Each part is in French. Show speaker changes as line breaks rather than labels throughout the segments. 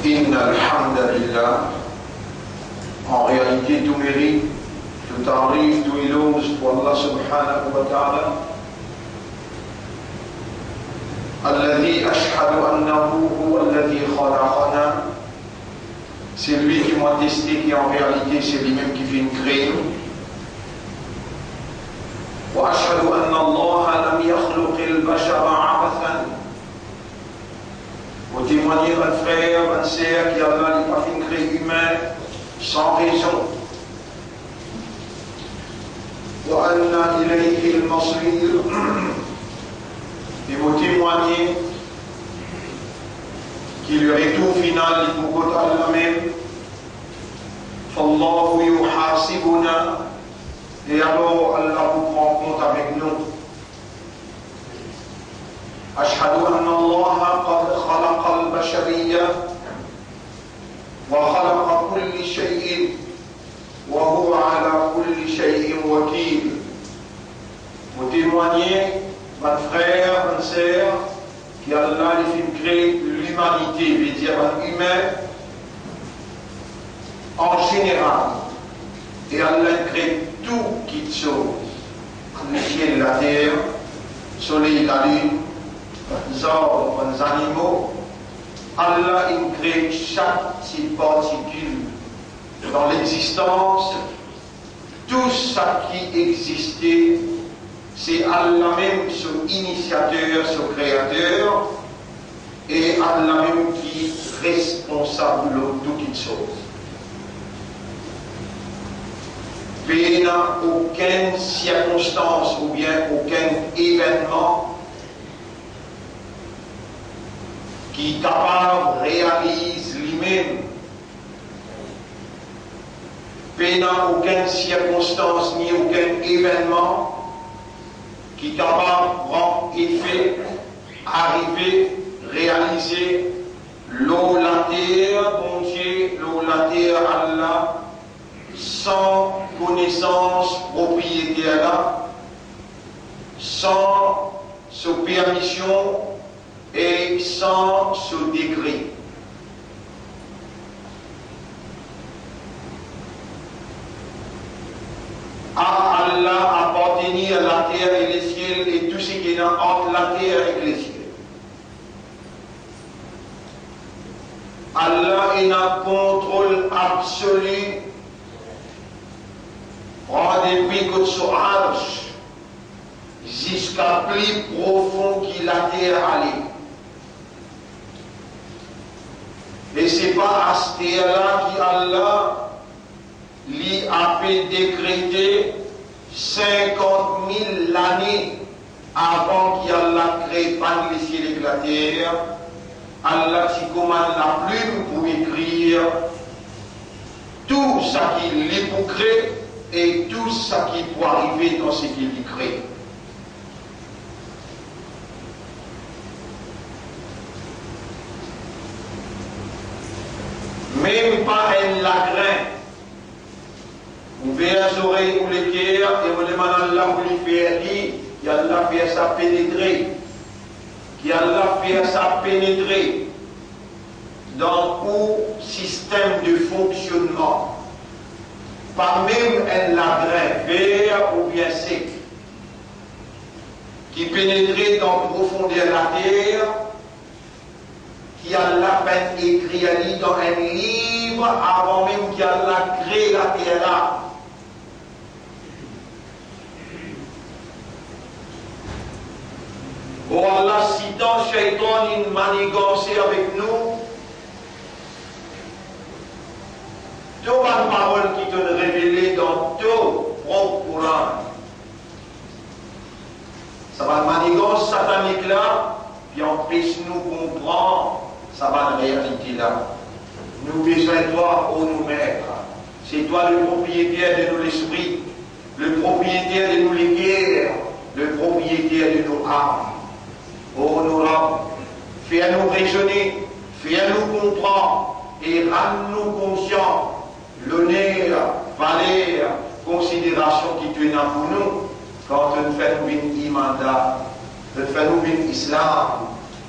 Inna alhamdulillah, en réalité tout mérite, tout arrive, tout éloge pour Allah subhanahu wa ta'ala. Alladhi ashhadu annahu huwa alladhi khalaqana. C'est lui qui m'a testé, qui en réalité c'est lui-même qui fait une créer. Wa ashhadu anna Allah lam yakhluq al-bashara abathan. Pour témoigner un frère, une sœur qui Allah n'a pas fait une créer humain sans raison. Wa anna ilayhi al-masir. Et vous témoigner qu'il le retour final est pour Allah même. Fallahu yuhasibuna. Et alors Allah vous prend compte avec nous. Ashhadu anna Allah qad khalaqa al-bashariyya wa khalaqa kulli shay'in wa huwa ala kulli shay'in wakil. Vous témoignez, votre frère, votre sœur, qui Allah les fait créer l'humanité, veut dire un humain en général. Et Allah crée tout qui chose, le ciel, la terre, le soleil, la lune, les arbres, les animaux. Allah il crée chaque petite particule dans l'existence. Tout ça qui existait, c'est Allah même, son initiateur, son créateur, et Allah même qui est responsable de toutes choses. Il n'y a aucune circonstance ou bien aucun événement qui est capable de réaliser lui-même. Il n'y a aucune circonstance ni aucun événement qui est capable de prendre effet, arriver, réaliser l'eau, la terre, bon Dieu, l'eau, la terre, Allah, sans connaissance, propriété Allah, sans sa permission et sans ce décret. À Allah appartenir à la terre et les ciels et tout ce qui est entre la terre et les ciels. Allah est un contrôle absolu. Prend depuis que son arche jusqu'à plus profond qu'il la terre allait. Et c'est pas à ce terre-là qu'Allah lui a fait décréter 50 000 années avant qu'Allah crée pas les ciels et la terre. Allah s'y commande la plume pour écrire tout ce qu'il est pour créer et tout ce qui peut arriver dans ce qu'il crée. Même pas un lagrin. Vous verrez les oreilles ou les cœurs et vous demandez à Allah pour lui faire dire, et Allah fait ça pénétrer. Qui Allah fait ça pénétrer dans le système de fonctionnement. Pas même un lagrin vert ou bien sec qui pénétrait dans la profondeur de la terre, qui Allah a écrit dans un livre avant même qu'Allah crée la terre là. Bon Allah, si dans Shaitan il manigancé avec nous, toutes les paroles qui te révélées dans tout propre Coran, ça va manigance satanique là, puis empêche nous comprendre, ça va la réalité là. Nous besoin de toi, ô nous maîtres. C'est toi le propriétaire de nos esprits, le propriétaire de nos guerres, le propriétaire de nos âmes. Ô nos rames, fais-nous raisonner, fais-nous comprendre et rends-nous conscients. L'honneur, valeur, considération qui tu es là pour nous, quand tu fais nous une imanda, tu fais nous une islam,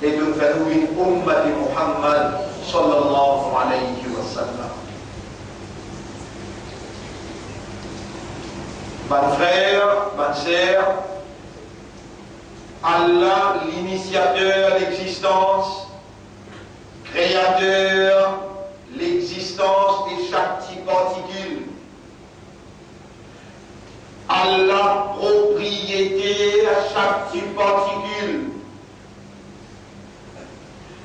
et de faire une umma de Muhammad sallallahu alayhi wa sallam. Mes frères, mes sœurs, Allah, l'initiateur d'existence, créateur, l'existence de chaque petite particule. Allah, propriété à chaque petite particule.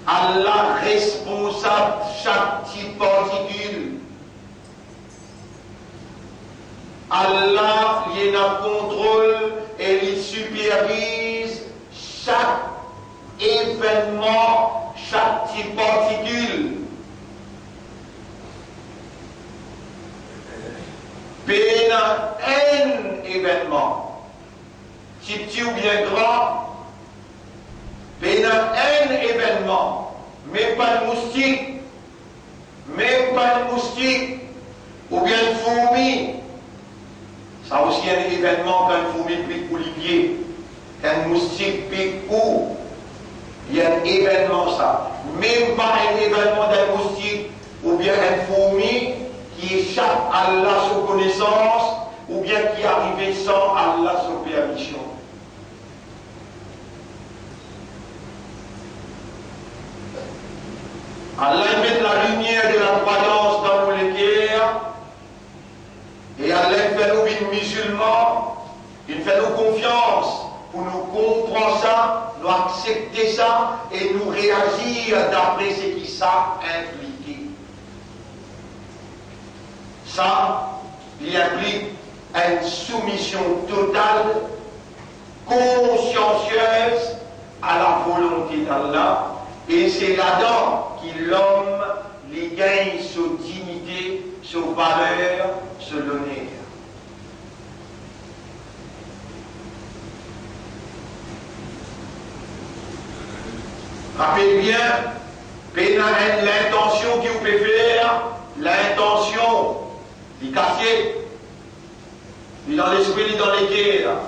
Allah, responsable de chaque petite particule. Allah, il est en contrôle et il supervise chaque événement, chaque petite particule. Pénal un événement, petit ou bien grand, pénal un événement, mais pas de moustique, ou bien de fourmi. Ça aussi un événement quand une fourmi pique ou les pieds, quand un moustique pique ou, il y a un événement ça. Même pas un événement d'un moustique ou bien une fourmi qui échappe à Allah sans connaissance ou bien qui arrive sans Allah sans permission. Allah met la lumière de la croyance dans nos cœurs et Allah fait nous des musulmans, il fait nous confiance pour nous comprendre ça, nous accepter ça et nous réagir d'après ce qui ça implique. Ça, il implique une soumission totale, consciencieuse à la volonté d'Allah. Et c'est là-dedans que l'homme lui gagne sa dignité, sa valeur, son honneur. Rappelez bien, l'intention que vous pouvez faire, l'intention, du quartier, ni dans l'esprit, ni dans les guerres,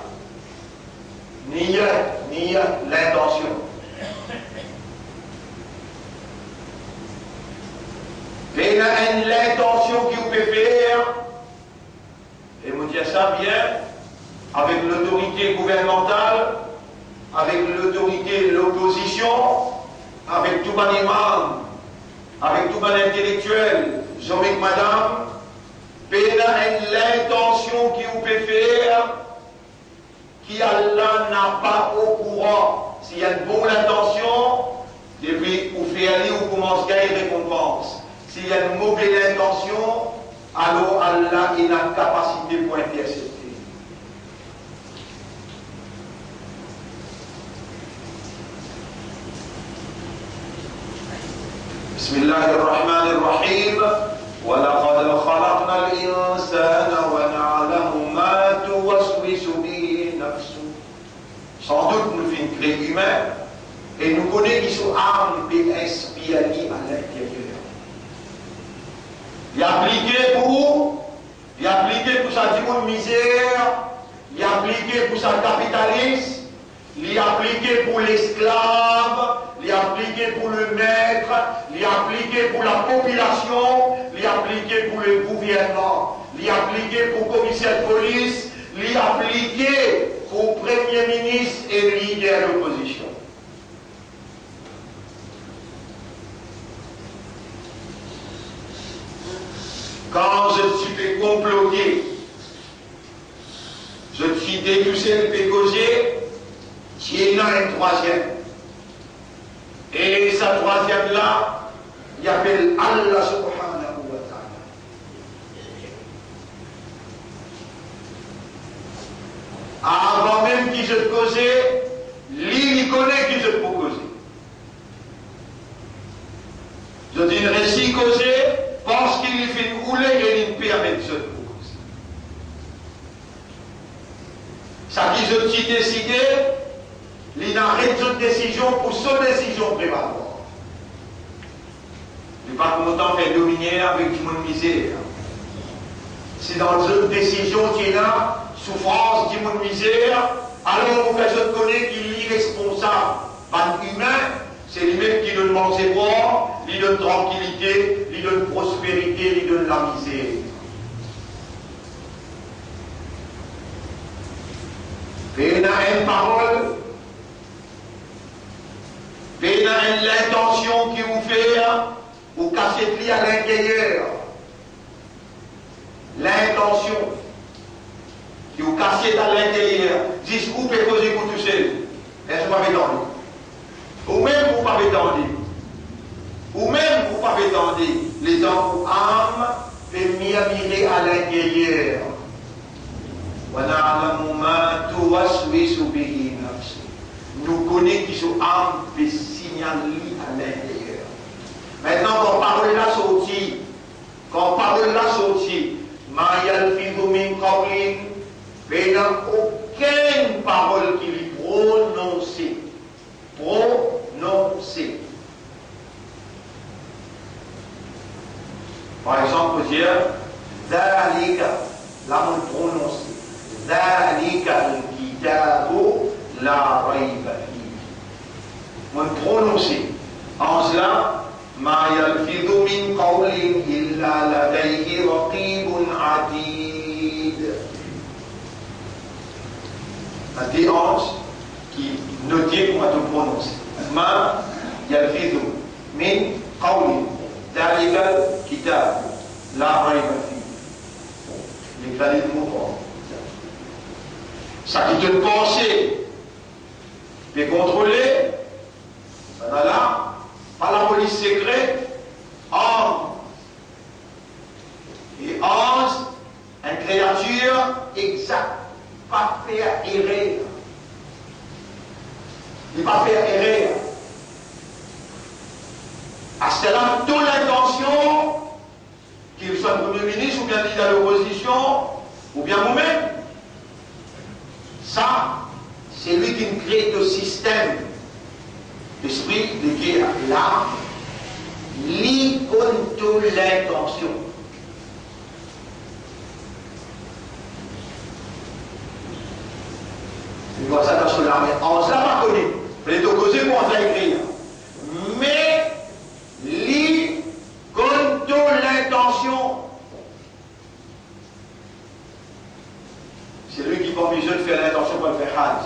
ni l'intention. Et l'intention que vous pouvez faire, et vous dire ça bien, avec l'autorité gouvernementale, avec l'autorité de l'opposition, avec tout bon imam, avec tout bon intellectuel, Zomique madame, l'intention que vous pouvez faire, qui Allah n'a pas au courant. S'il y a une bonne intention, depuis vous faites aller, vous commencez à gagner récompense. S'il y a une mauvaise intention, alors Allah est la capacité pour intercepter. Bismillahirrahmanirrahim. وَلَقَدْ خَلَقْنَا الْإِنسَانَ وَنَعْلَمُ مَا تُوَسْوِسُ بِهِ نَفْسُهُ. Sans doute nous faisons créer humain et nous connaissons qui sont âmes et inspirés à l'intérieur. Il a appliqué pour sa misère, il a appliqué pour sa capitalisme, il a appliqué pour l'esclave, il a appliqué pour le maître, il a appliqué pour la population, il a appliqué pour le gouvernement, il a appliqué pour le commissaire de police, il a appliqué pour le premier ministre et le leader de l'opposition. Quand je suis fait comploter, je suis détoussé le pécosé, il y en a un troisième. Et sa troisième là, il appelle Allah subhanahu wa ta'ala. Avant même qu'il se te causait, lui il connaît qu'il se te peut causer. Je dis une récit causé parce qu'il fait une rouler et il ne permet de se causer. Ça qui je t'y décidé, il n'arrête de décision pour son décision prévaloir. Il n'est pas content de faire dominer avec du monde misère. C'est dans une décision qui est là, souffrance, du monde misère, alors on fait je connais qu'il est irresponsable. Pas humain, c'est lui-même qui donne manger boire, lui donne tranquillité, lui donne prospérité, lui donne la misère. Et une parole, et l'intention qui vous fait, vous cachez à l'intérieur. L'intention qui vous cachez à l'intérieur. Dis, vous pouvez causer pour tout seul. Est-ce que vous m'avez entendu? Ou même vous m'avez entendu. Ou même vous m'avez entendu. Les hommes âmes fait mirer à l'intérieur. Nous connaissons qui sont âmes fait signaler à l'intérieur. Maintenant, quand parole la sortie, il n'y a aucune parole qui lui prononcée. Par exemple, on peut dire, Zalika, là on prononce, Zalika al-kitabu la rayba fihi. On prononce. En cela, ma yalfidhu min qawlin illa ladayhi raqibun atid. La déhanche qui notait pour te prononcer. Ma yalfidhu min qawlin. Zalika al-kitab la rayba fihi. Les clés de mots. Ça qui te pensée, mais contrôler, ça n'a là, par la police secrète, et ange, une créature exacte, pas faire errer. Il pas faire errer. À ce là, toute l'intention, qu'il soit Premier ministre, ou bien leader de l'opposition, ou bien vous-même, ça, c'est lui qui crée le système. L'esprit de guerre, là, lit contre l'intention. On voit ça dans ce là, mais on ne l'a pas connu. Il est opposé pour en écrire. Mais, lit contre l'intention. C'est lui qui va obliger de faire l'intention pour le faire Hajj.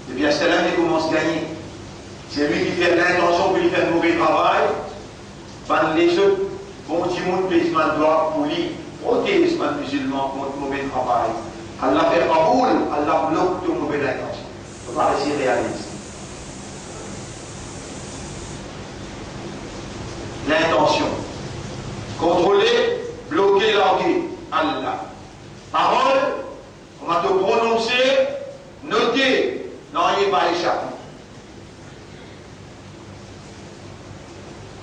Et bien, c'est là qu'il commence à gagner. C'est lui qui fait l'intention pour lui faire un mauvais travail. Ben, les autres, bon, du monde, paysman doit pour lui protéger les musulmans contre le mauvais travail. Allah fait Raboul, Allah bloque toute mauvaise intention. Il ne faut pas rester réaliste. L'intention. Contrôler, bloquer l'orgueil. Allah. Parole, on va te prononcer, noter, non, il va échapper.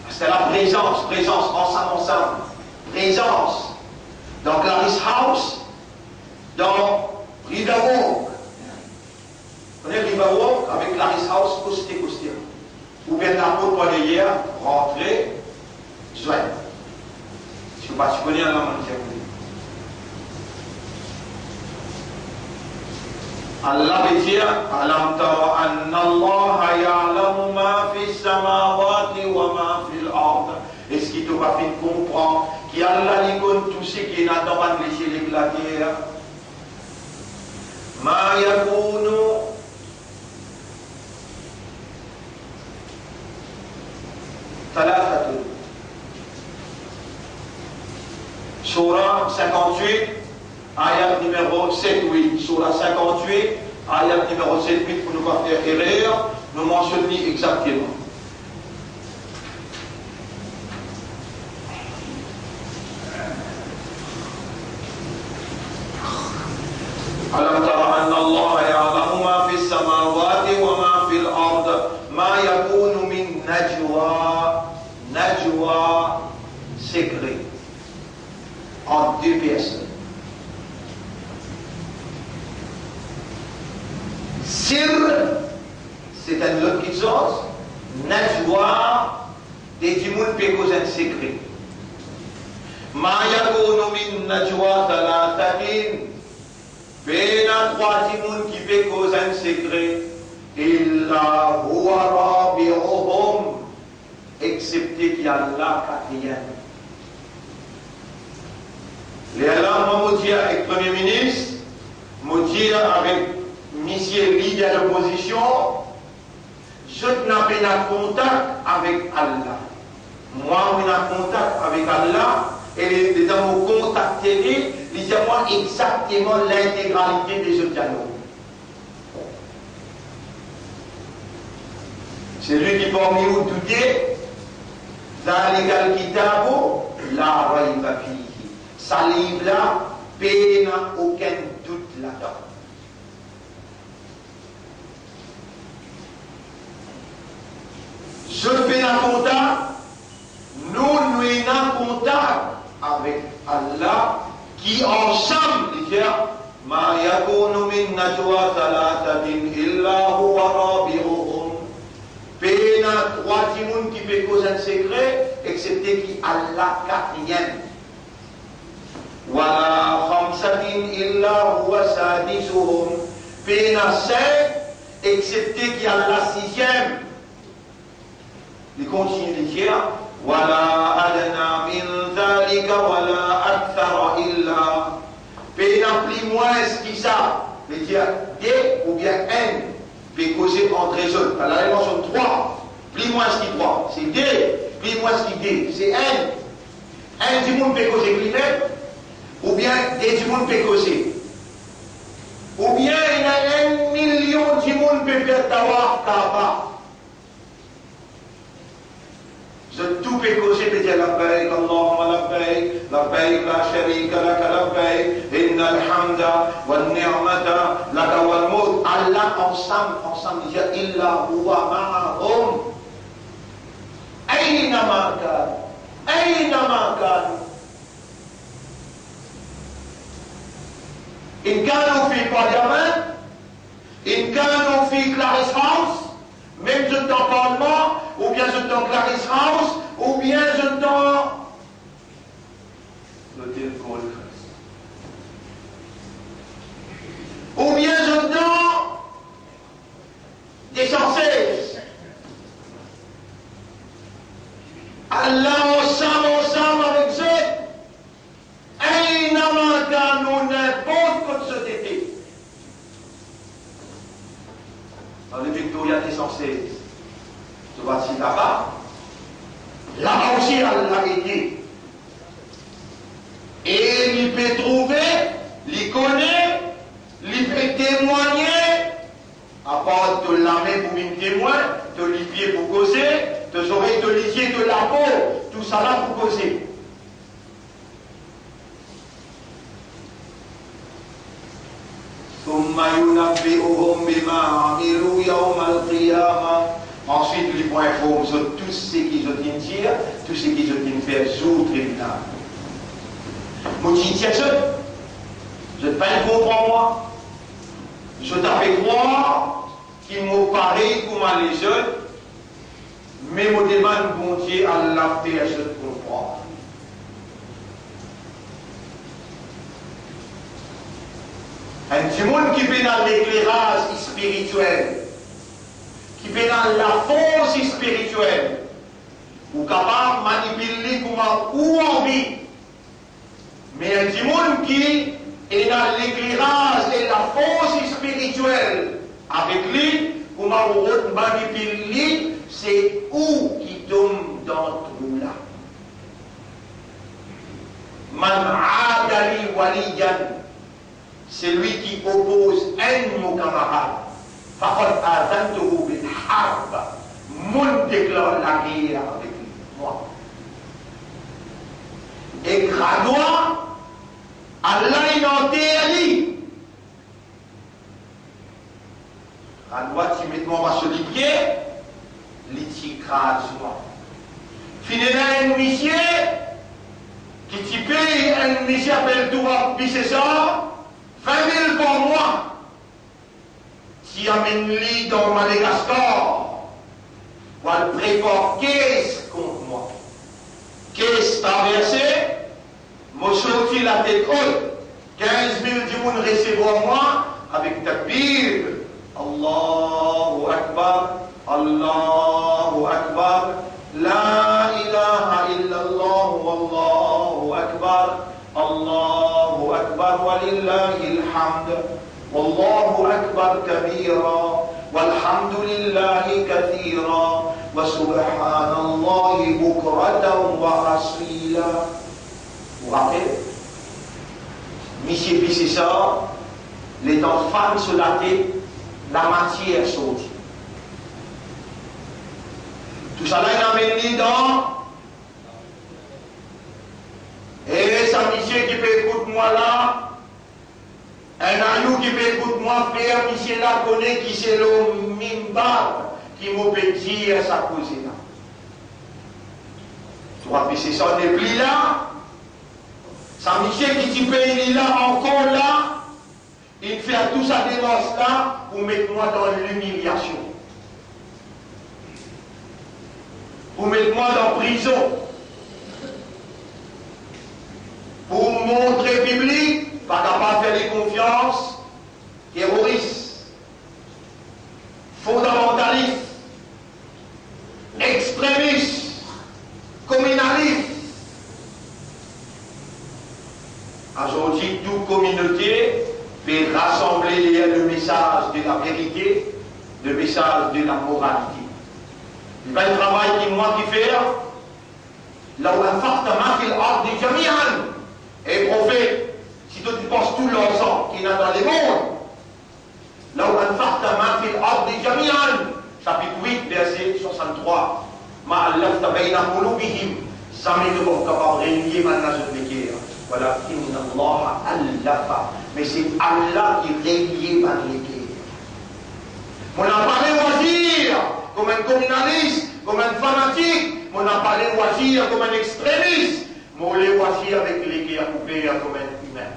C'est la présence, ensemble, présence. Dans Clarice House, dans Riverwalk. Vous connaissez Riverwalk avec Clarice House, costé. Ou bien la peau pour les hier, rentrer, soin. Je ne sais pas si vous connaissez un homme Allah veut dire, Alam tara anna Allah ya'lamu ma fi samawati wa ma fi al-ard. Est-ce qu'il te va faire comprendre qu'Allah lui connaît tout ce qui est dans les cieux et la terre? Ma yakunu thalathatun. Surah 58. Ayat numéro 7-8, sur la 58, ayat numéro 7-8, pour ne pas faire erreur, nous mentionnons exactement. Alam tara anna Allah ya'lamu ma fi samawati wa ma fi al-ard, ma yakunu min najwa, secret, entre deux personnes. Sir, c'est un autre qui chose. Najwa, des dimoun peut causer un secret. Ma yakunu min najwa thalathatin. Bena trois dimoun qui peut causer un secret. Illa huwa rabi'uhum. excepté qu'il y a là quatrième. Les Allemands m'ont dit avec le Premier ministre, m'ont dit avec monsieur leader de l'opposition, je n'ai pas contact avec Allah. Moi, je n'ai contact avec Allah, et les gens m'ont contacté, ils disent moi exactement l'intégralité des dialogues. C'est lui qui parmi nous douter, dans l'égal kitabo, la rayba fihi. Ça livre là, il n'y a aucun doute là-dedans. Je fais un contact, nous avons contact avec Allah qui ensemble dit Ma yakunu min najwa thalathatin illa huwa rabi'uhum. Pena trois timons qui peut causer un secret, excepté qui Allah quatrième. Wala khamsatin illa huwa sadisuhum. Pena cinq, excepté qui Allah sixième. Il continue de dire Wala adna min dhalika wala akthara illa. Pena plus moins qui ça. Il dit D ou bien N. Peut causer entre les autres. Par la dimension 3, plus moins qui 3, c'est D, plus moins qui D, c'est N. Un du monde peut causer plus même, ou bien D du monde peut causer. Ou bien il y a 1 million du monde peut faire tawaf Kaaba. Je tout peut causer, peut dire labbaik, Allahumma labbaik, labbaik la sharika laka labbaik, inna alhamda, wa ni'mata, laka wal mulk. Allah ensemble, dit illa huwa ma'ahum. Aynama kanu. In kanu fi parlement, in kanu fi Clarence House, même je t'en parlement, ou bien je t'en Clarence House, ou bien je t'en l'hôtel Gold Coast, ou bien je t'en des Françaises. Allah ensemble avec eux, un amant nous n'importe quoi de ce été. Dans les Victoria des Françaises, je vois si là-bas, là-bas aussi Allah est dit. Et il peut trouver, il connaît, il peut témoigner, à part de la main pour une témoin, de les pieds pour causer, de oreilles, de les yeux, de la peau, tout ça là pour causer. Ensuite, il faut informer tout ce qu'ils ont dit, tout ce qu'ils ont dit faire sous le tribunal. Moi, je dis, je ne pas comprendre moi. Je t'avais croire qu'il m'a parlé comme les autres, mais je demande bon Dieu à la paix, je te comprends. Un petit monde qui est dans l'éclairage spirituel, qui est dans la force spirituelle, ou capable de manipuler comme ou envie, mais un petit monde qui est dans l'éclairage et la force spirituelle, avec lui, comment on manipule, c'est où qui tombe dans le trou là. Man adali waliyan, c'est lui qui oppose un de nos camarades. Faqad azantuhu bil harb. Mon déclare la guerre avec lui, moi. Et gradois, Allah il interdit. Gradois, timidement, va se lier, l'étiquette moi. Finalement, un monsieur qui t'y paye, un monsieur appelle tout à pisser ça, 20 000 par mois. Qui amène lui dans Madagascar, ou elle prépare caisse contre moi. Caisse traversée, moi sorti la tête haute, 15 000 du monde recevoir moi, avec ta Bible. Allahu Akbar, Allahu Akbar, la أكبر ولله الحمد والله أكبر كبيرا والحمد لله كثيرا وسبحان الله بكرة وأصيلا. Vous vous rappelez? Monsieur puis c'est ça, les enfants sur la tête, la matière sortie. Tout ça là, il amène les dents. Et ça, monsieur qui peut écouter moi là, un ayou qui peut écouter moi, frère, monsieur là connaît qui c'est le mimbar qui m'a peut dire sa cousine. Tu vois, puis c'est ça, n'est plus là. Ça, monsieur qui peut il là, encore là, il fait tout sa dénonce là pour mettre moi dans l'humiliation. Pour mettre moi dans prison. Pour montrer biblique, pas capable de faire les confiances, terroristes, fondamentalistes, extrémistes, communalistes. Aujourd'hui, toute communauté peut rassembler le message de la vérité, le message de la moralité. Il va le travail qui moi qui fait, là où un fortement qu'il a des Jamian. Et prophète, si tu penses tout l'ensemble qu'il y a dans les mondes, là où un fortement qu'il a des Jamian, chapitre 8, verset 63. Ma Allah tabayna qulubihim, jamais ne vont capable de régner maintenant sur les guerres. Voilà, inna Allah allafa. Mais c'est Allah qui règne par les guerres. On a parlé wazir comme un communaliste, comme un fanatique. On a parlé wazir comme un extrémiste. Mais on les wazir avec les guerres coupées comme un humain.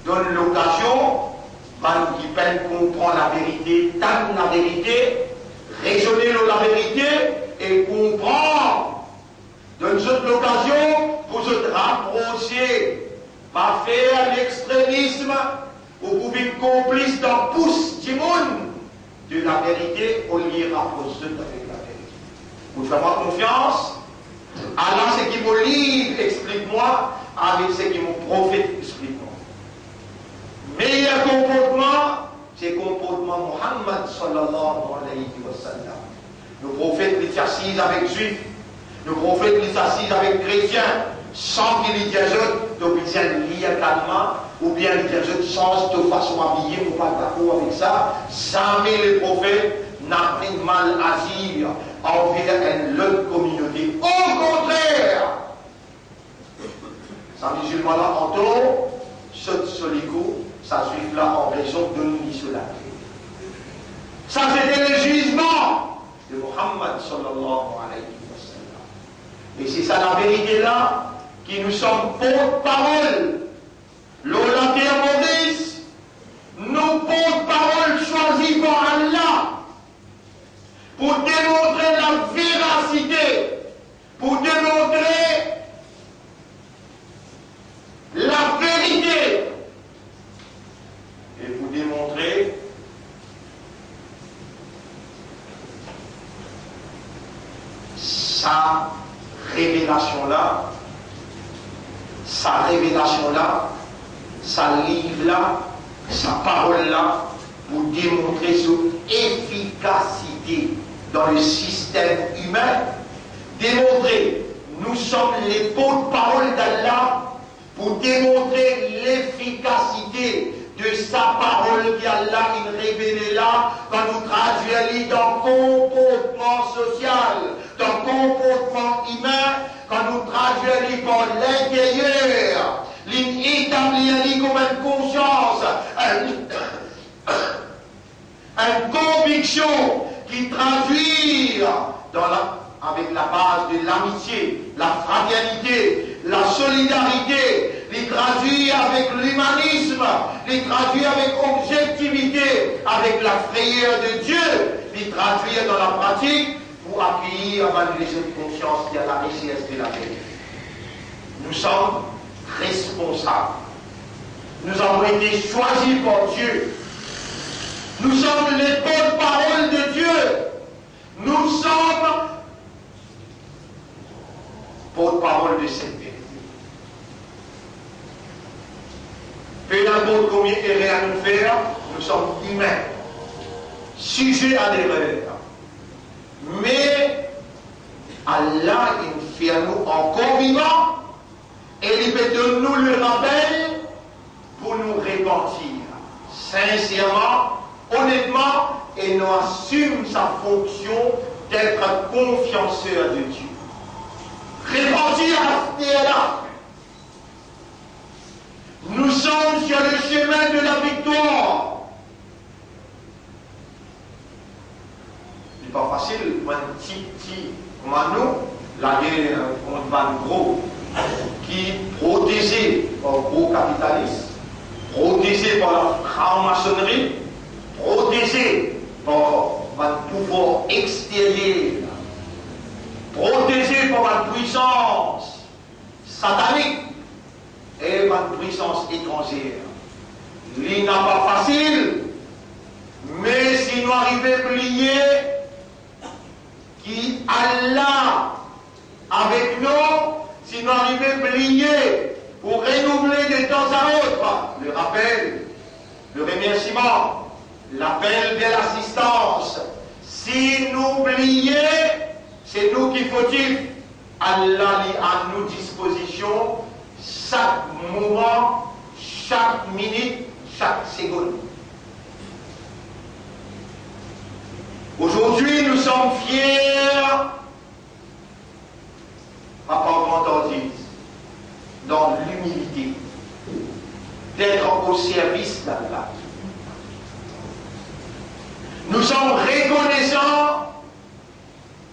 Donne l'occasion, man qui peine comprend la vérité, tente la vérité, raisonner la vérité et comprendre. Donne l'occasion pour se rapprocher, pas faire l'extrémisme ou pour être complice d'un pouce du monde de la vérité, au lieu de rapprocher avec la vérité. Vous faites moi confiance, Allah ce qui me livre, explique-moi, avec ce qui mon prophète, explique-moi. Meilleur comportement, c'est le comportement Muhammad sallallahu alayhi wa sallam. Le prophète il s'assise avec juifs. Le prophète il s'assise avec chrétiens sans qu'il y ait donc il lire calmement ou bien il y change de façon habillée ou pas d'accord avec ça. Jamais le prophète n'a pris mal à dire envers une autre communauté. Au contraire, sa musulman là entend ce solico, sa juif là en raison de l'islam. Ça c'était le jugement de Muhammad sallallahu alayhi wa sallam. Et c'est ça la vérité là, qui nous sommes porte-parole. L'Ola Maurice, nos porte-parole choisis par Allah, pour démontrer la véracité, pour démontrer la vérité, et pour démontrer sa révélation-là, sa livre-là, sa parole-là, pour démontrer son efficacité dans le système humain. Démontrer, nous sommes les porte-parole d'Allah pour démontrer l'efficacité de sa parole qu'Allah il révélé là, quand nous traduisons dans le comportement social, dans le comportement humain, quand nous traduisons par l'intérieur, l'établir comme une conscience, une conviction qui traduit avec la base de l'amitié, la fraternité, la solidarité, les traduit avec l'humanisme, les traduit avec objectivité, avec la frayeur de Dieu, les traduire dans la pratique pour accueillir avec les autres consciences qui a la richesse de la vérité. Nous sommes responsables. Nous avons été choisis par Dieu. Nous sommes les porte-parole de Dieu. Nous sommes porte-parole de cette vérité. premier et rien à nous faire, nous sommes humains, sujets à l'erreur. Mais Allah, il fait à nous encore vivants et il fait de nous le rappel pour nous repentir sincèrement, honnêtement, et nous assume sa fonction d'être confianceur de Dieu. Repentir à ce là. Nous sommes sur le chemin de la victoire. Ce n'est pas facile pour un petit comme nous, la guerre contre un gros qui protégé par le gros capitalisme, protégé par la franc-maçonnerie, protégé par un pouvoir extérieur, protégé par une puissance satanique et par une puissance étrangère. Il n'a pas facile, mais si nous arrivons à plier, qui Allah avec nous, si nous arrivons à plier pour renouveler de temps à autre le rappel, le remerciement, l'appel de l'assistance. Si nous oublions, c'est nous qu'il faut-il. Allah est à nos dispositions chaque moment, chaque minute, chaque seconde. Aujourd'hui, nous sommes fiers, papa entendit, dans l'humilité, d'être au service d'Allah. Nous sommes reconnaissants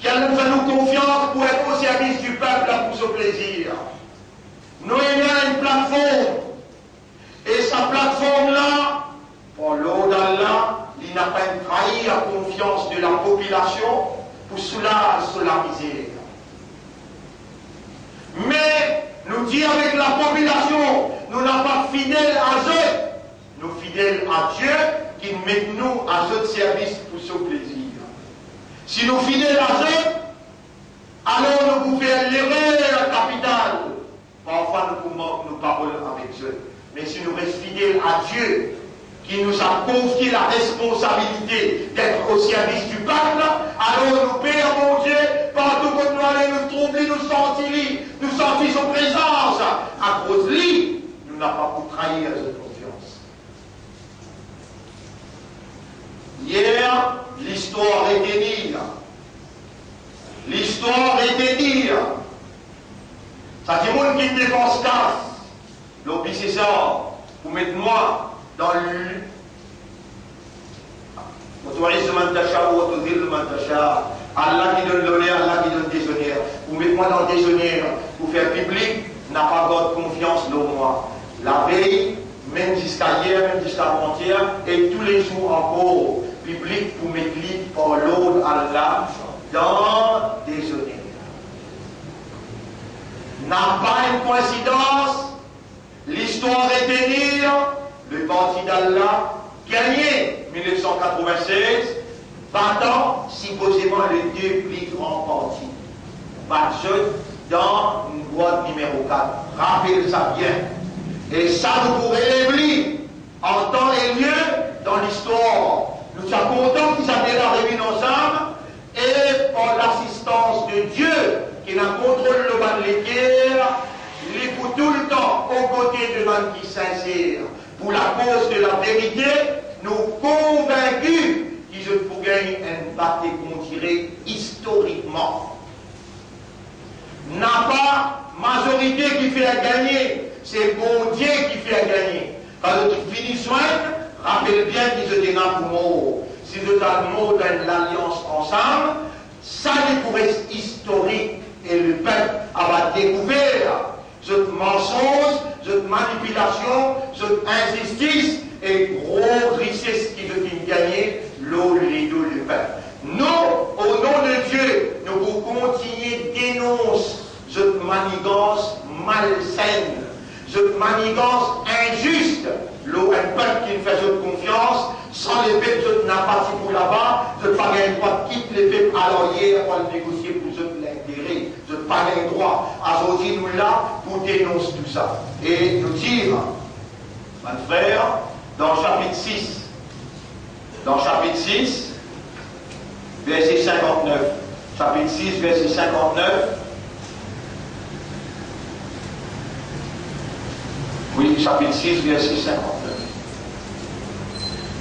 qu'elle nous fait nous confiance pour être au service du peuple pour son plaisir. Nous avons une plateforme, et sa plateforme-là, pour l'eau d'Allah, il n'a pas trahi la confiance de la population pour soulager la misère. Mais nous disons avec la population, nous n'sommes pas fidèles à eux, nous fidèles à Dieu qui met nous à notre service pour son plaisir. Si nous fidèles à eux, alors nous pouvons faire l'erreur capitale. Parfois nous pouvons nos paroles avec eux. Mais si nous restons fidèles à Dieu, qui nous a confié la responsabilité d'être au service du peuple, alors nous Père mon Dieu, partout où nous allons nous trouver, nous sentir son présence. À cause de lui, nous n'avons pas pour trahir cette confiance. Hier, l'histoire était dire. L'histoire était dire. Ça dit monde qui défense casse. L'objet c'est ça. Pour mettre moi dans le Allah qui donne l'honneur, Allah qui donne des honneurs. Vous mettez-moi dans des honneurs, pour faire public, n'a pas votre confiance dans moi. La veille, même jusqu'à hier, même jusqu'à avant-hier, et tous les jours encore, public pour mettre par l'ordre Allah dans des honneurs. N'a pas une coïncidence, l'histoire est dire. Le parti d'Allah gagné 1996, battant supposément les deux plus grands partis. Battant dans une boîte numéro 4. Rappelez ça bien. Et ça, nous pourrons l'établir en temps et lieu dans l'histoire. Nous sommes contents qu'ils soient déjà réunis ensemble et par l'assistance de Dieu qui n'a contrôle le ban de l'équerre, il est pour tout le temps aux côtés de l'homme qui sincère. Pour la cause de la vérité, nous convaincus qu'ils pour gagner un bataille qu'on dirait historiquement. N'a pas majorité qui fait à gagner, c'est bon Dieu qui fait à gagner. Quand tu finis soin, rappelle bien qu'ils étaient là pour mort. Si vous êtes mort dans l'alliance ensemble, ça pourrait être historique et le peuple a découvert cette mensonge, cette manipulation, cette injustice et gros richesse qui veut gagner l'eau, les dos, le peuple. Nous, au nom de Dieu, nous vous continuer à dénoncer cette manigance malsaine, cette manigance injuste, l'eau, un peuple qui ne fait cette confiance, sans les peuples, je n'ai pas pour là-bas, je n'ai pas un droit de quitter les peuples à l'arrière pour le négocier pour l'intérêt. Je n'ai pas un droit. Aujourd'hui, nous là pour dénoncer tout ça. Et nous dire, mon frère, dans chapitre 6. Dans chapitre 6, verset 59. Chapitre 6, verset 59. Oui, chapitre 6, verset 59.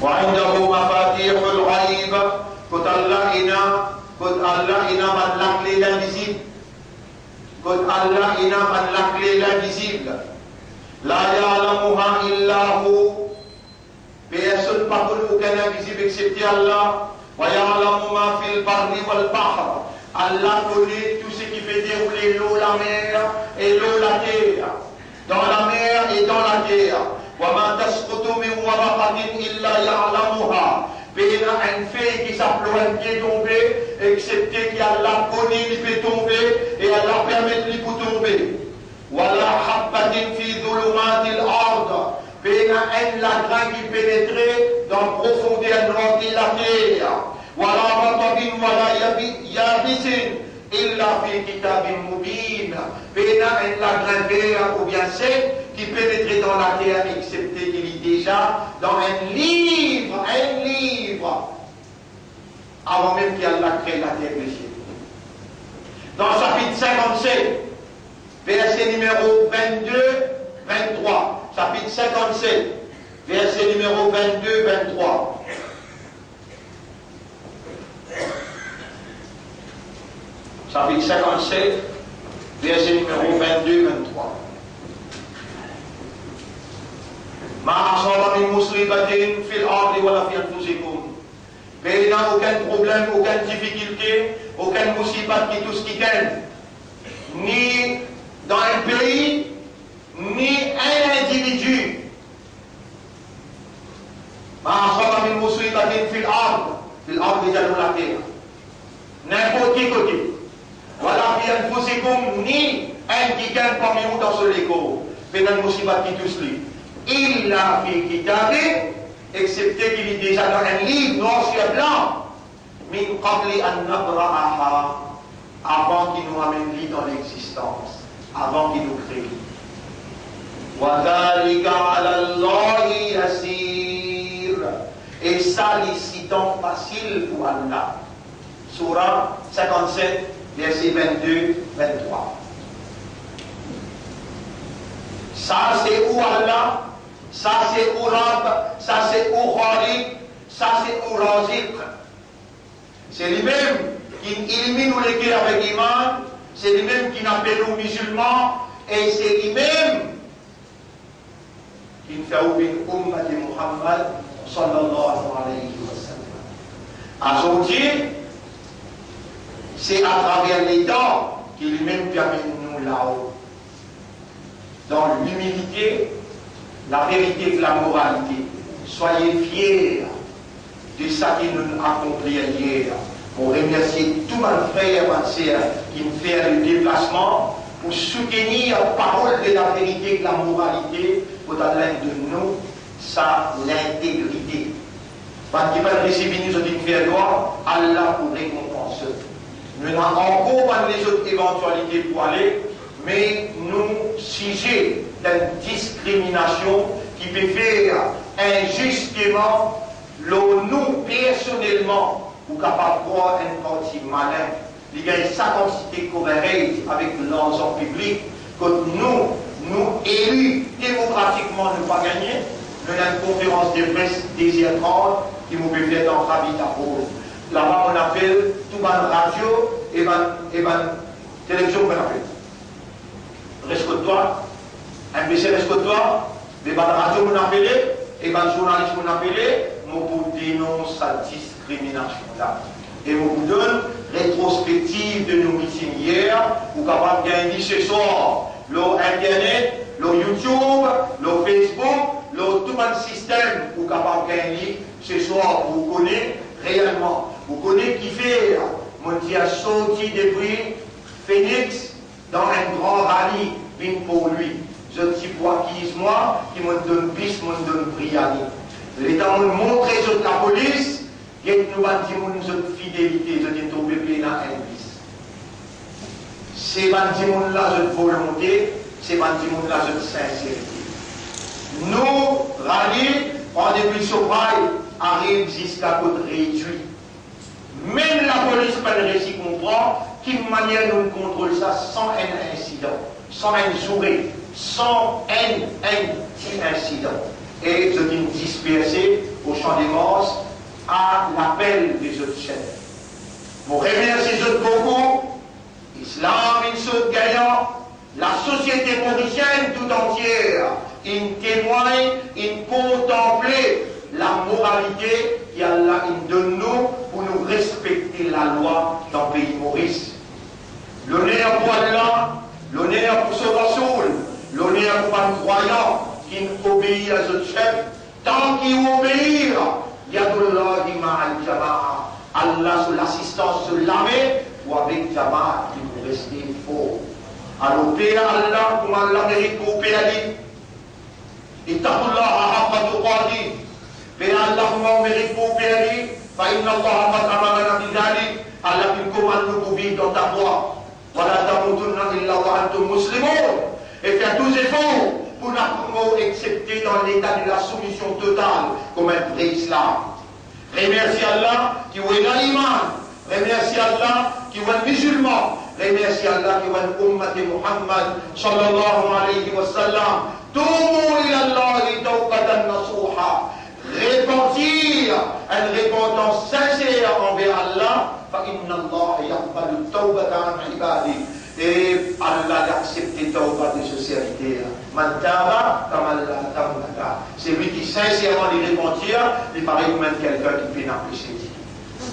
وعنده مفاتيح الغيب قد Allah ina man la clé l'invisible. قد Allah ina man la clé l'invisible. La ya'lamuha illa hu. Personne pas connu aucun invisible excepté Allah. Wa ya'lamu ma fil barri wal bahr. Allah connaît tout ce qui fait dérouler l'eau, la mer et l'eau, la terre. Dans la mer et dans la terre. Wa ma tasqutu min waraqatin illa ya'lamuha. Il y a une feuille qui s'appelle un pied tombé, excepté qu'Allah connaît, il peut tomber et Allah permet de lui tomber. Voilà habbatin fi dhulumatil ard. Il y a un lagrin qui pénétrait dans la profondeur de la terre. Voilà ratabin wala yabisin illa fi kitabin mubin. Il y a un lagrin vert ou bien sec qui pénétrait dans la terre, excepté qu'il est déjà dans un livre, avant même qu'Allah crée la terre et le ciel. Dans le chapitre 57, verset numéro 22, 23. Chapitre 57, verset numéro 22, 23. Chapitre 57, verset numéro 22, 23. ما أصاب من مصيبة في الأرض ولا في أنفسكم. Il n'y a aucun problème, aucune difficulté, aucun musibat qui touche quiconque, ni dans un pays, ni un individu. ما أصاب من مصيبة في الأرض déjà dans la terre. N'importe quel côté. Voilà في أنفسكم, ni un quiconque parmi vous dans ce léco. Mais dans le musibat qui touche lui. Il l'a fait kitabé, excepté qu'il est déjà dans un livre noir sur blanc, min qabli an nabra'aha, avant qu'il nous amène vie dans l'existence, avant qu'il nous crée. Wa dhalika 'ala Allahi yasir. Et ça, les citons facile pour Allah. Surah 57, verset 22, 23. Ça, c'est où Allah? Ça c'est au Rab, ça c'est au Khalik, ça c'est au Razik. C'est lui-même qui élimine les guerres avec l'Iman, c'est lui-même qui appelle aux musulmans, et c'est lui-même qui fait oublier l'Umma de Muhammad sallallahu alayhi wa sallam. Aujourd'hui, c'est à travers les temps qui lui-même permet nous là-haut. Dans l'humilité, la vérité de la moralité. Soyez fiers de ça qui nous a accompli hier. Pour remercier tous mes frères et mes sœurs qui me font le déplacement pour soutenir la parole de la vérité, de la moralité, pour donner de nous ça l'intégrité. Parce qu'il va recevoir nous autres faire droit, Allah pour récompenser. Nous n'avons encore pas les autres éventualités pour aller, mais nous sujet d'une discrimination qui peut faire injustement nous personnellement ou capable de voir un parti malin. Il y a une quantité cohérente avec l'ensemble public que nous élus démocratiquement ne pas gagner. Nous avons une conférence de presse désirante qui nous peut faire dans Habitat Rose. Là-bas on appelle tout le radio et télévision qu'on appelle. Rescote-toi, un PC rescote-toi, les radio m'ont appelé, et les journalistes m'ont appelé, pour dénoncer cette discrimination-là. Et vous donne rétrospective de nos meetings hier, vous capable de gagner ce soir, l'Internet, le YouTube, le Facebook, tout le système, vous capable de gagner ce soir, vous connaissez réellement, vous connaissez qui fait, mon Dieu a sorti depuis Phoenix, dans un grand rallye, vient pour lui. Je dis pour qui moi, qui me donne bis, me donne briani. L'État me montre la police, qui nous a dit notre fidélité, je dis tombé plein à un bis. C'est là notre volonté, c'est là notre sincérité. Nous, rallye, en début de soprail, arrive jusqu'à côté réduit. Même la police pas le récit comprend, quelle manière nous contrôle ça sans un incident, sans un sourire, sans un incident. Et je dis dispersé au champ des morts à l'appel des autres chefs. Pour remercier les autres beaucoup, Islam, une saute gagnant, la société mauricienne tout entière, il témoigne, il contemple la moralité qu'Allah donne nous pour nous respecter la loi dans le pays Maurice. L'honneur pour Allah, l'honneur pour ce Rasoul, l'honneur pour un croyant qui obéit à ce chef, tant qu'il obéit, Yadullah Ma'al Jama'a, Allah sous l'assistance de l'armée, ou avec Jama'a qui vous restez fort. Alors, paix à Allah, comme Allah mérite pour paix à lui. Ittaqullah haqqa tuqatih. Paix à Allah, comme Allah mérite pour paix à lui. Fa inna Allah qad amarana bi dhalik. Allah qui commande nous pour vivre dans ta voie. Wa la tamutunna illa wa antum muslimun. Et faire tous efforts pour nous accepter dans l'état de la soumission totale comme un vrai islam. Remercie Allah qui est l'imam. Remercie Allah qui est musulman. Remercie Allah qui est l'ummat de Muhammad sallallahu alayhi wa sallam. Tumu ila Allah tawbatan nasuha. Repentir, une repentance sincère envers Allah. Fa inna Allah yaqbalu tawbatan ibadi. Et Allah a accepté tawbah de ce serviteur. Man taba comme Allah tamaka. C'est lui qui sincèrement les repentir, il paraît même quelqu'un qui fait n'empêcher.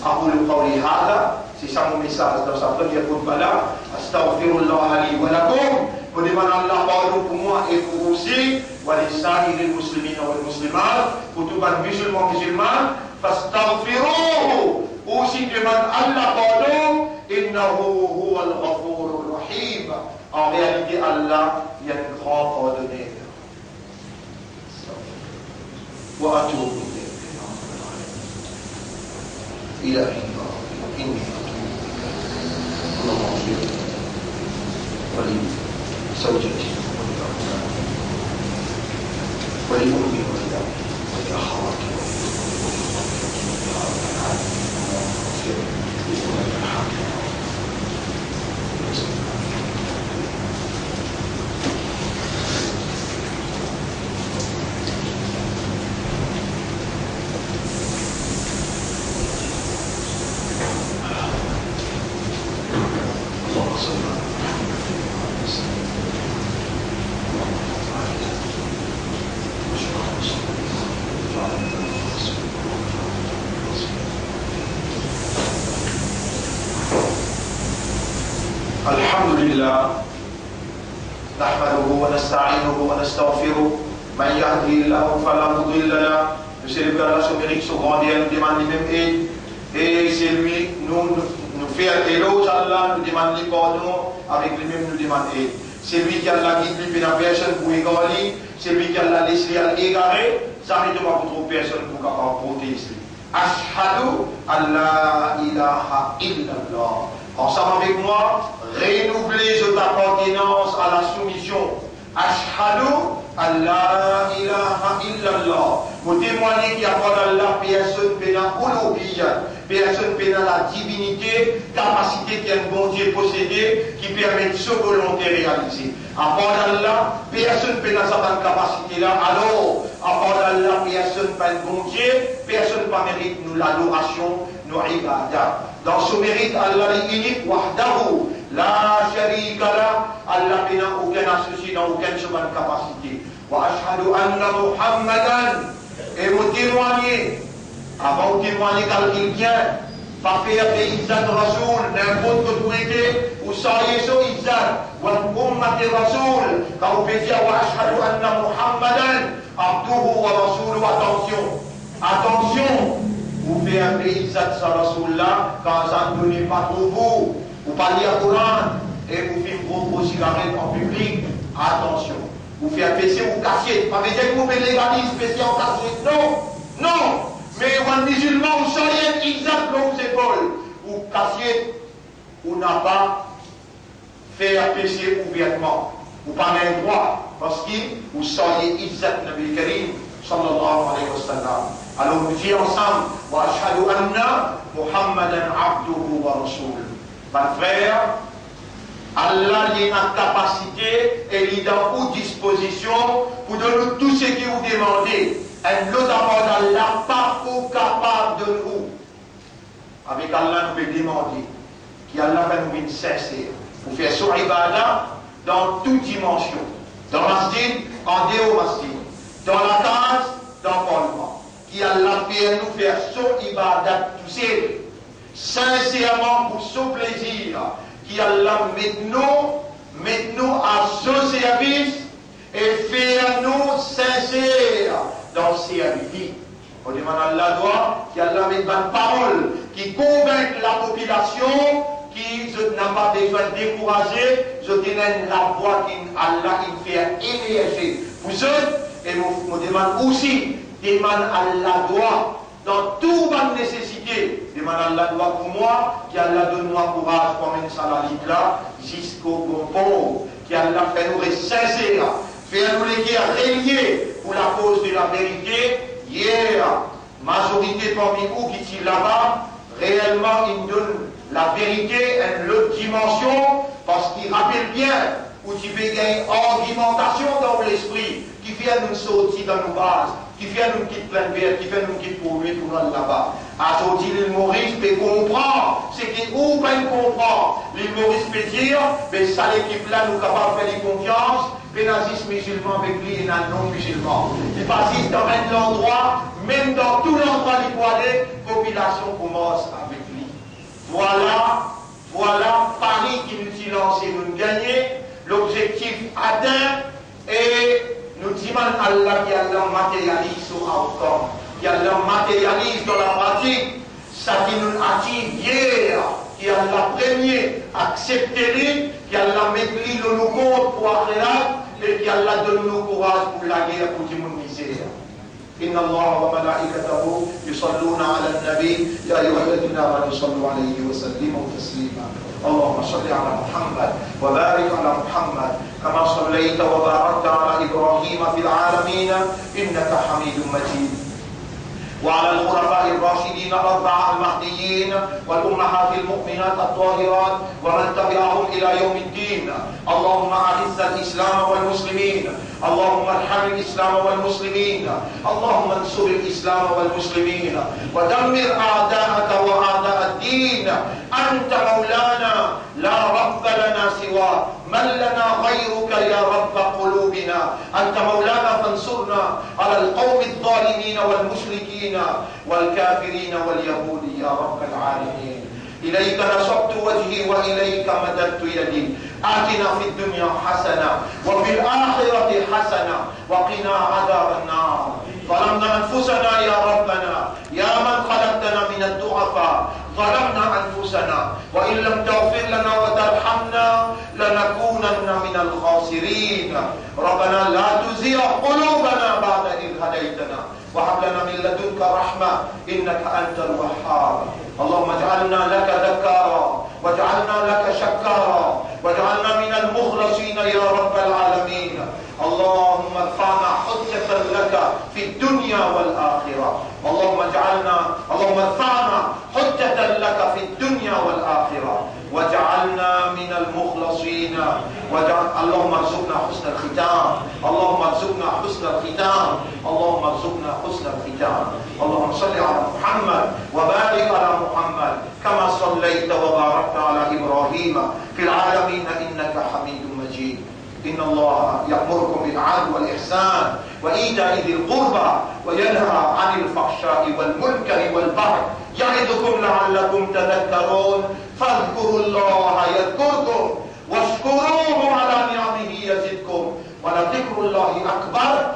Aqulu qawli hada, c'est ça mon message dans sa première khutbah là. Astaghfirullah li wa lakum. Pour demander Allah pardon pour moi et pour vous aussi. Wa lisani lil muslimin wal muslimat. Pour tout le musulman musulman. Fastaghfiruhu. Aussi demande Allah pardon. Innahu huwa al-ghafur rahim. En réalité, Allah, il y a un grand pardonneur. Wa atubu إلهي إني أتوب اللهم اغفر ولزوجتي ولأولادي ولأمي ولأبي ولأخواتي الحمد لله نحمده ونستعينه ونستغفره من يهده الله فلا مضل له. Nous célébrons Allah son mérite, son grandeur, nous demandons même aide. Et c'est lui, nous fait éloge à Allah, nous demandons les pardons, avec lui-même nous demandons aide. C'est lui qui a la guide plus la personne pour égarer, c'est lui qui a la laissé à égarer, ça ne doit pas trop personne pour capable protéger. Ashhadu an la ilaha illallah. Ensemble avec moi, renouveler cette appartenance à la soumission. Ashhadu an la ilaha illallah. Vous témoignez qu'il n'y a pas d'Allah, personne ne peut l'uluhiyya, personne ne peut la divinité, capacité qu'un bon Dieu possédé, qui permet de se volonté réaliser. À part d'Allah, personne ne peut dans cette capacité-là. Alors, à part d'Allah, personne ne peut bon Dieu, personne ne mérite nous l'adoration, nos ibadah. Dans ce mérite, Allah est unique, wahdahu, la sharika la, Allah n'a aucun associé dans aucune seconde capacité. Wa ashhadu anna Muhammadan. Et vous témoignez, avant de témoigner qu'il vient, pas faire des izzat rasoul, n'importe que vous êtes, ou soyez sur izzat, ou ummat rasoul, quand vous faites dire wa ashhadu anna Muhammadan, abduhu wa rasoul, attention, vous faites un pays izzat sa rasoul là, quand ça ne donnez pas pour vous, vous parlez à Coran, et vous faites vos cigarettes en public, attention. Vous faites un PC, vous cassez. Pas dire que vous faites légaliser PC en cassette. Non, non. Mais un musulman, vous soyez exact dans vos épaules. Vous cassez, vous n'avez pas fait un PC ouvertement. Vous n'avez pas le droit. Parce que vous soyez exact dans le Karim. sallallahu alayhi wa sallam. Alors nous disons ensemble, wa ashhadu anna Muhammadan abduhu wa rasul. Mon frère, Allah est en capacité et il est en disposition pour donner tout ce que vous demandez. Et nous avons Allah pas capable de nous. Avec Allah, nous pouvons demander qu'Allah va nous sincère pour faire son ibadah dans toute dimension. Dans le masjid, en dehors masjid. Dans la case, dans le parlement. Qu'Allah fait nous faire son ibadah tout seul. Sincèrement pour son plaisir. Qu'Allah mette nous à son service et fait nous sincères dans ses services. On demande à Allah doit qu'Allah mette une parole qui convainc la population qui n'a pas besoin de décourager, je donne la voix qu'Allah fait émerger. Vous autres, et vous demande aussi, demande Allah doit dans toute bonne nécessité, demande Allah doit pour moi, qu'Allah donne-moi courage pour mener ça la ligue là, jusqu'au bon pauvre, qu'Allah fait nous sincères, fait nous les guerres reliés pour la cause de la vérité. Hier, majorité parmi vous qui sont là-bas, réellement, ils donnent la vérité à une autre dimension, parce qu'ils rappellent bien où tu veux gagner argumentation dans l'esprit, qui vient nous sortir dans nos bases, qui vient nous quitter plein de verre, qui vient nous quitter pour lui, pour nous là-bas. Aujourd'hui, l'île Maurice peut comprendre ce qui ou pas comprend. L'île Maurice peut dire, mais ça l'équipe là, nous capables de faire confiance, pénazistes musulmans avec lui et non musulmans. Il passe dans même l'endroit, même dans tout l'endroit du Poidet, la population commence avec lui. Voilà Paris qui nous a lancé, nous gagner, l'objectif atteint et nous disons à Allah qui Allah matérialise au outcome, qui Allah matérialise dans la pratique, ça qui nous attire hier, qui Allah premier accepté, qui Allah met le nous compte pour akhirat et qui Allah donne nous courage pour la guerre, pour tout le monde misère. إن الله وملائكته يصلون على النبي يا أيها الذين آمنوا صلوا عليه وسلموا تسليما اللهم صل على محمد وبارك على محمد كما صليت وباركت على إبراهيم في العالمين إنك حميد مجيد وعلى الخلفاء الراشدين الأربعة المهديين والأمهات المؤمنات الطاهرات ومن تبعهم إلى يوم الدين اللهم أعز الإسلام والمسلمين اللهم ارحم الإسلام والمسلمين اللهم انصر الإسلام والمسلمين ودمر أعداءك وأعداء الدين أنت مولانا لا رب لنا سواك من لنا غيرك يا رب قلوبنا أنت مولانا فانصرنا على القوم الظالمين والمشركين والكافرين واليهود يا رب العالمين إليك نصبت وجهي وإليك مددت يدي آتنا في الدنيا حسنة وفي الآخرة حسنة وقنا عذاب النار ظلمنا أنفسنا يا ربنا يا من خلقتنا من الضعفاء ظلمنا أنفسنا وإن لم تغفر لنا وترحمنا لنكونن من الخاسرين ربنا لا تزغ قلوبنا بعد إذ هديتنا وهب لنا من لدنك رحمة إنك أنت الوهاب اللهم اجعلنا لك ذكارا واجعلنا لك شكارا واجعلنا من المخلصين يا رب العالمين اللهم ارفعنا حجة لك في الدنيا والآخرة اللهم ارفعنا حجة لك في الدنيا والآخرة واجعلنا من المخلصين اللهم ارزقنا حسن الختام اللهم ارزقنا حسن الختام اللهم ارزقنا حسن الختام اللهم صل على محمد وبارك على محمد كما صليت وباركت على إبراهيم في العالمين إنك حميد مجيد إن الله يأمركم بالعدل والإحسان وإيتاء ذي القربى وينهى عن الفحشاء والمنكر والبغي يعظكم لعلكم تذكرون فاذكروا الله يذكركم واشكروه على نعمه يزدكم ولذكر الله أكبر